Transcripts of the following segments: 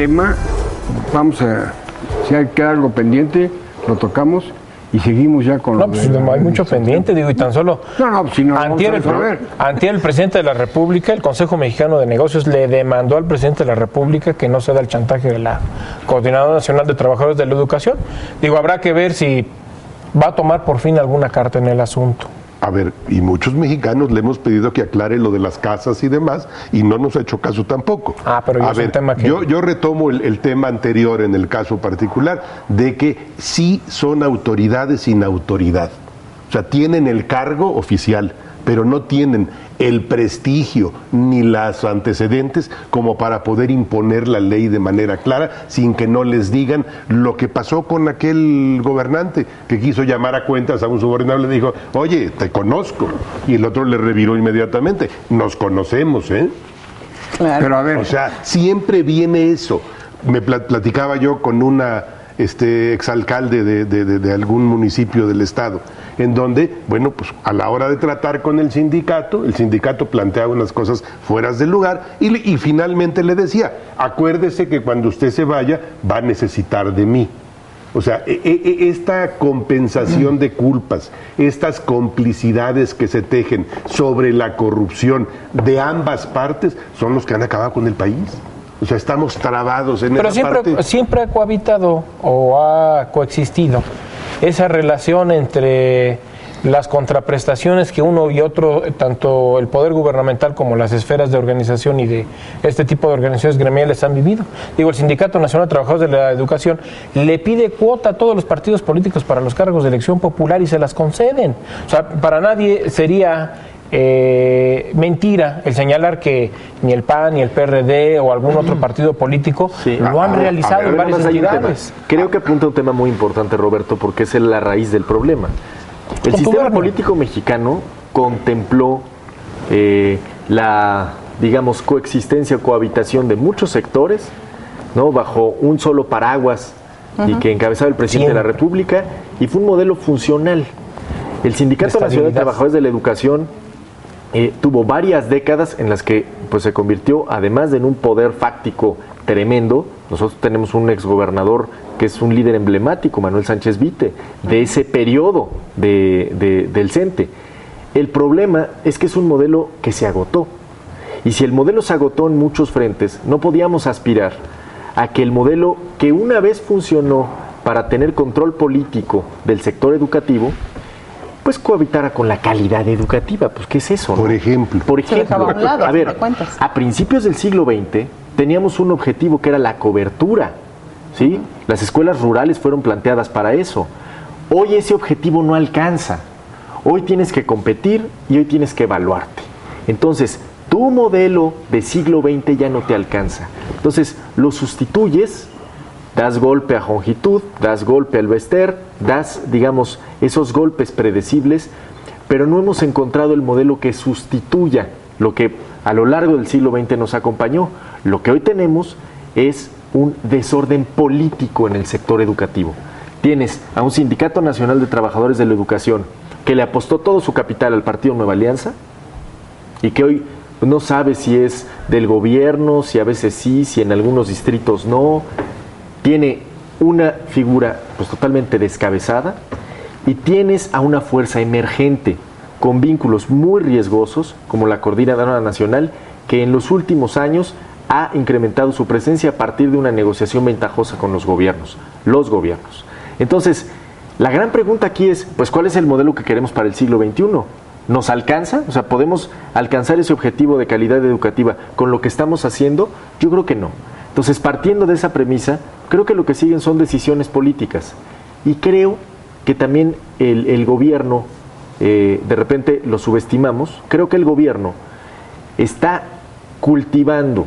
tema, si hay que algo pendiente, lo tocamos y seguimos ya con... No, pues hay mucho pendiente, digo, y tan solo... si no, antier el presidente de la República, el Consejo Mexicano de Negocios, le demandó al presidente de la República que no ceda el chantaje de la Coordinadora Nacional de Trabajadores de la Educación. Digo, habrá que ver si va a tomar por fin alguna carta en el asunto. A ver, y muchos mexicanos le hemos pedido que aclare lo de las casas y demás, y no nos ha hecho caso tampoco. Pero es un tema que... yo retomo el tema anterior en el caso particular, de que sí son autoridades sin autoridad. O sea, tienen el cargo oficial, pero no tienen el prestigio ni los antecedentes como para poder imponer la ley de manera clara sin que no les digan lo que pasó con aquel gobernante que quiso llamar a cuentas a un subordinado y le dijo, oye, te conozco, y el otro le reviró inmediatamente, nos conocemos, ¿eh? Claro. Pero a ver, o sea, siempre viene eso. Me platicaba yo con una exalcalde de algún municipio del estado, en donde, bueno, pues a la hora de tratar con el sindicato planteaba unas cosas fuera del lugar y finalmente le decía, acuérdese que cuando usted se vaya va a necesitar de mí. O sea, esta compensación de culpas, estas complicidades que se tejen sobre la corrupción de ambas partes son los que han acabado con el país. O sea, estamos trabados en esa parte. Pero siempre ha cohabitado o ha coexistido esa relación entre las contraprestaciones que uno y otro, tanto el poder gubernamental como las esferas de organización y de este tipo de organizaciones gremiales han vivido. Digo, el Sindicato Nacional de Trabajadores de la Educación le pide cuota a todos los partidos políticos para los cargos de elección popular y se las conceden. O sea, para nadie sería mentira el señalar que ni el PAN, ni el PRD o algún otro partido político lo han realizado en varias entidades. Creo que apunta un tema muy importante, Roberto, porque es la raíz del problema. El sistema político mexicano contempló la, digamos, coexistencia o cohabitación de muchos sectores, ¿no?, bajo un solo paraguas y que encabezaba el presidente de la República, y fue un modelo funcional. El Sindicato Nacional de Trabajadores de la Educación tuvo varias décadas en las que pues se convirtió, además de en un poder fáctico tremendo. Nosotros tenemos un exgobernador que es un líder emblemático, Manuel Sánchez Vite, de ese periodo del CENTE. El problema es que es un modelo que se agotó. Y si el modelo se agotó en muchos frentes, no podíamos aspirar a que el modelo que una vez funcionó para tener control político del sector educativo, pues cohabitara con la calidad educativa. Pues, ¿qué es eso? Por ejemplo, a ver, a principios del siglo XX teníamos un objetivo que era la cobertura, ¿sí? Las escuelas rurales fueron planteadas para eso. Hoy ese objetivo no alcanza. Hoy tienes que competir y hoy tienes que evaluarte. Entonces, tu modelo de siglo XX ya no te alcanza. Entonces, lo sustituyes, das golpe a longitud, das golpe al Bester, das, digamos, esos golpes predecibles, pero no hemos encontrado el modelo que sustituya lo que a lo largo del siglo XX nos acompañó. Lo que hoy tenemos es un desorden político en el sector educativo. Tienes a un Sindicato Nacional de Trabajadores de la Educación que le apostó todo su capital al Partido Nueva Alianza y que hoy no sabe si es del gobierno, si a veces sí, si en algunos distritos no. Tiene una figura pues totalmente descabezada y tienes a una fuerza emergente con vínculos muy riesgosos como la Coordinadora Nacional, que en los últimos años ha incrementado su presencia a partir de una negociación ventajosa con los gobiernos. Entonces, la gran pregunta aquí es, pues, ¿cuál es el modelo que queremos para el siglo XXI? ¿Nos alcanza? O sea, ¿podemos alcanzar ese objetivo de calidad educativa con lo que estamos haciendo? Yo creo que no. Entonces, partiendo de esa premisa, creo que lo que siguen son decisiones políticas. Y creo que también el gobierno, de repente lo subestimamos, creo que el gobierno está cultivando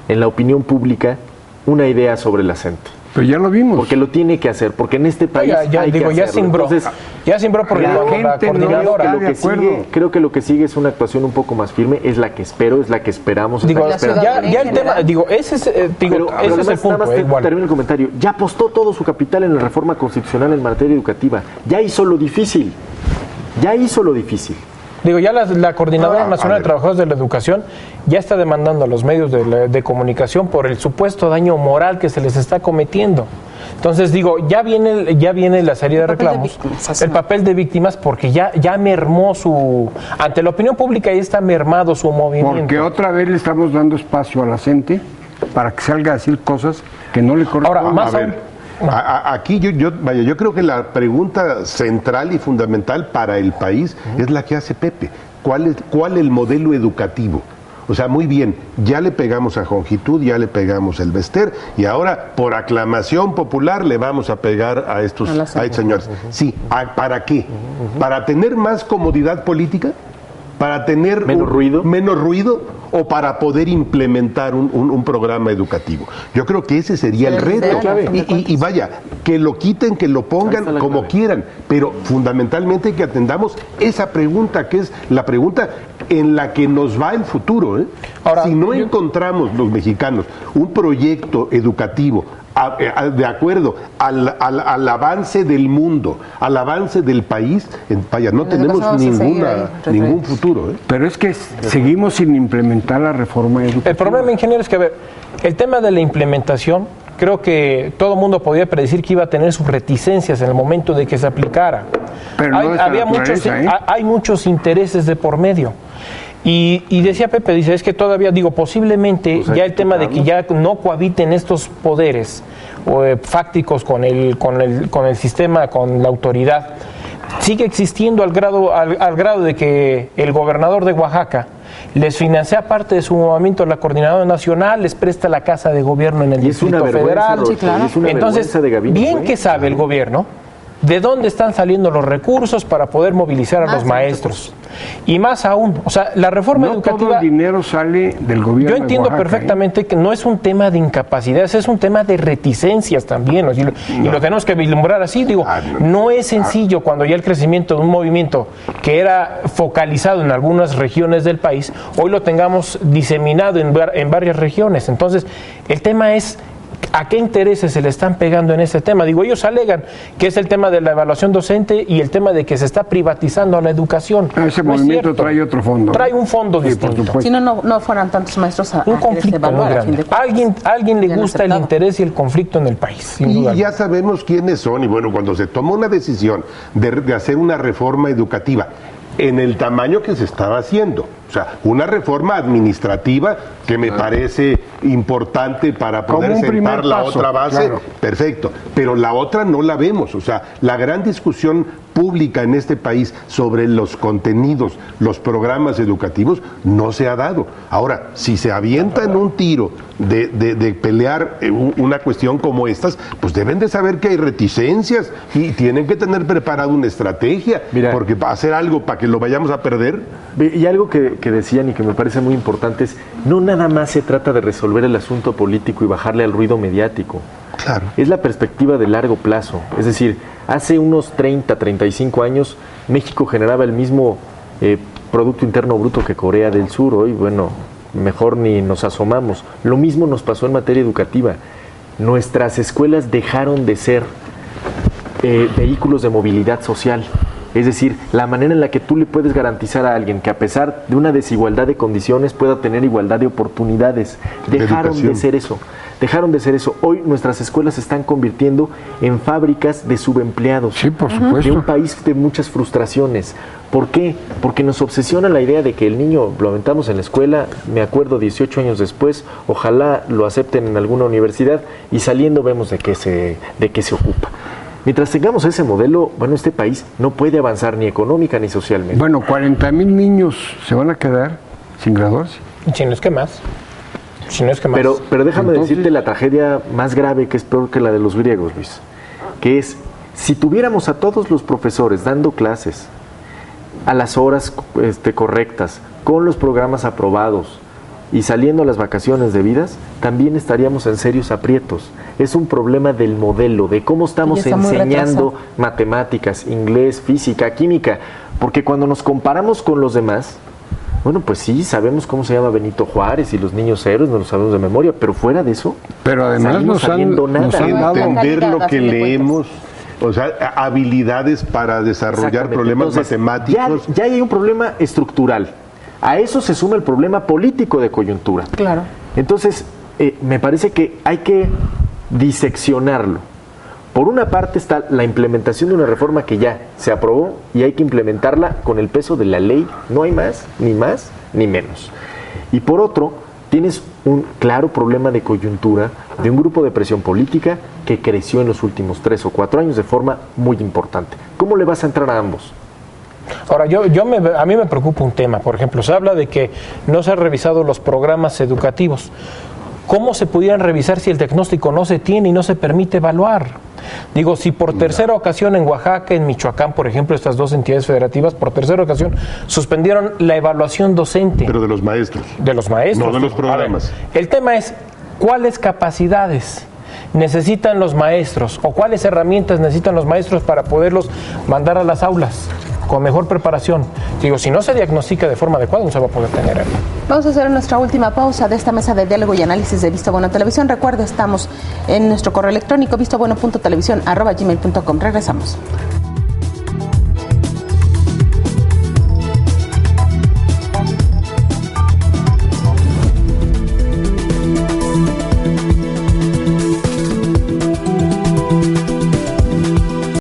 en la opinión pública una idea sobre la CENTE. Pero ya lo vimos. Porque lo tiene que hacer, porque en este país hay que hacerlo. Ya sembró por la coordinadora. Creo que lo que sigue es una actuación un poco más firme, es la que espero, es la que esperamos. Ese es el punto. Termino el comentario. Ya apostó todo su capital en la reforma constitucional en materia educativa. Ya hizo lo difícil. Digo, ya la Coordinadora Nacional de Trabajadores de la Educación ya está demandando a los medios de comunicación por el supuesto daño moral que se les está cometiendo. Entonces, digo, ya viene la serie de reclamos, el papel de víctimas, porque ya mermó ante la opinión pública ya está mermado su movimiento. Porque otra vez le estamos dando espacio a la gente para que salga a decir cosas que no le corresponden. Ahora, más aquí yo creo que la pregunta central y fundamental para el país es la que hace Pepe. ¿Cuál el modelo educativo? O sea, muy bien, ya le pegamos a Jongitud, ya le pegamos el Bester, y ahora, por aclamación popular, le vamos a pegar a estos señores. Sí, ¿para qué? ¿Para tener más comodidad política? ¿Para tener menos ruido? ¿O para poder implementar un programa educativo? Yo creo que ese sería el reto. Y vaya, que lo quiten, que lo pongan como quieran, pero fundamentalmente que atendamos esa pregunta, que es la pregunta en la que nos va el futuro. Ahora, si no encontramos los mexicanos un proyecto educativo de acuerdo al avance del mundo, al avance del país, no tenemos ningún futuro. Pero es que seguimos sin implementar la reforma educativa. El problema, ingeniero, es que, a ver, el tema de la implementación, creo que todo el mundo podía predecir que iba a tener sus reticencias en el momento de que se aplicara. Pero no hay muchos intereses de por medio. Y decía Pepe, dice, es que todavía, posiblemente ya el tema de que ya no cohabiten estos poderes fácticos con el sistema, con la autoridad, sigue existiendo al grado de que el gobernador de Oaxaca les financia parte de su movimiento la Coordinadora Nacional, les presta la casa de gobierno en el Distrito Federal. Sí, claro. Entonces, bien que sabe el gobierno de dónde están saliendo los recursos para poder movilizar a los maestros. Y más aún, o sea, la reforma educativa... todo el dinero sale del gobierno. Yo entiendo de Oaxaca, perfectamente que no es un tema de incapacidades, es un tema de reticencias también, y lo tenemos que vislumbrar así. No es sencillo cuando ya el crecimiento de un movimiento que era focalizado en algunas regiones del país, hoy lo tengamos diseminado en varias regiones. Entonces, el tema es... ¿a qué intereses se le están pegando en este tema? Ellos alegan que es el tema de la evaluación docente y el tema de que se está privatizando a la educación. Ese movimiento trae otro fondo. Trae un fondo distinto. Si no fueran tantos maestros un conflicto muy grande. Alguien le gusta el interés y el conflicto en el país. Y ya sabemos quiénes son. Y bueno, cuando se tomó una decisión de hacer una reforma educativa en el tamaño que se estaba haciendo, o sea, una reforma administrativa que me parece importante para poder sentar la otra base, perfecto, pero la otra no la vemos. O sea, la gran discusión pública en este país sobre los contenidos, los programas educativos, no se ha dado. Ahora, si se avientan un tiro de pelear una cuestión como estas, pues deben de saber que hay reticencias y tienen que tener preparada una estrategia, porque para hacer algo para que lo vayamos a perder. Y algo que decían y que me parece muy importante es, no nada más se trata de resolver el asunto político y bajarle al ruido mediático. Claro. Es la perspectiva de largo plazo. Es decir, hace unos 30, 35 años, México generaba el mismo Producto Interno Bruto que Corea del Sur. Hoy, bueno, mejor ni nos asomamos. Lo mismo nos pasó en materia educativa. Nuestras escuelas dejaron de ser vehículos de movilidad social. Es decir, la manera en la que tú le puedes garantizar a alguien que a pesar de una desigualdad de condiciones pueda tener igualdad de oportunidades. Dejaron de ser eso. Hoy nuestras escuelas se están convirtiendo en fábricas de subempleados. Sí, por supuesto. De un país de muchas frustraciones. ¿Por qué? Porque nos obsesiona la idea de que el niño lo aventamos en la escuela, me acuerdo 18 años después, ojalá lo acepten en alguna universidad y saliendo vemos de qué se ocupa. Mientras tengamos ese modelo, bueno, este país no puede avanzar ni económica ni socialmente. Bueno, 40,000 niños se van a quedar sin graduarse. Si no es que más. Pero déjame decirte la tragedia más grave, que es peor que la de los griegos, Luis, que es, si tuviéramos a todos los profesores dando clases a las horas correctas, con los programas aprobados y saliendo a las vacaciones debidas, también estaríamos en serios aprietos. Es un problema del modelo, de cómo estamos enseñando matemáticas, inglés, física, química, porque cuando nos comparamos con los demás, bueno, pues sí, sabemos cómo se llama Benito Juárez y los niños héroes, no lo sabemos de memoria, pero fuera de eso, pero además nos han dado entender lo que leemos, O sea, habilidades para desarrollar problemas Entonces, matemáticos. Ya hay un problema estructural. A eso se suma el problema político de coyuntura. Claro. Entonces, me parece que hay que diseccionarlo. Por una parte está la implementación de una reforma que ya se aprobó y hay que implementarla con el peso de la ley. No hay más, ni menos. Y por otro, tienes un claro problema de coyuntura de un grupo de presión política que creció en los últimos 3 o 4 años de forma muy importante. ¿Cómo le vas a entrar a ambos? Ahora, a mí me preocupa un tema. Por ejemplo, se habla de que no se han revisado los programas educativos. ¿Cómo se pudieran revisar si el diagnóstico no se tiene y no se permite evaluar? Digo, si por tercera ocasión en Oaxaca, en Michoacán, por ejemplo, estas dos entidades federativas, por tercera ocasión, suspendieron la evaluación docente. Pero de los maestros. De los maestros. No de los programas. A ver, el tema es, ¿cuáles capacidades necesitan los maestros o cuáles herramientas necesitan los maestros para poderlos mandar a las aulas con mejor preparación? Digo, si no se diagnostica de forma adecuada, no se va a poder tener. Vamos a hacer nuestra última pausa de esta mesa de diálogo y análisis de Visto Bueno Televisión. Recuerda, estamos en nuestro correo electrónico vistobueno.televisión@gmail.com. Regresamos.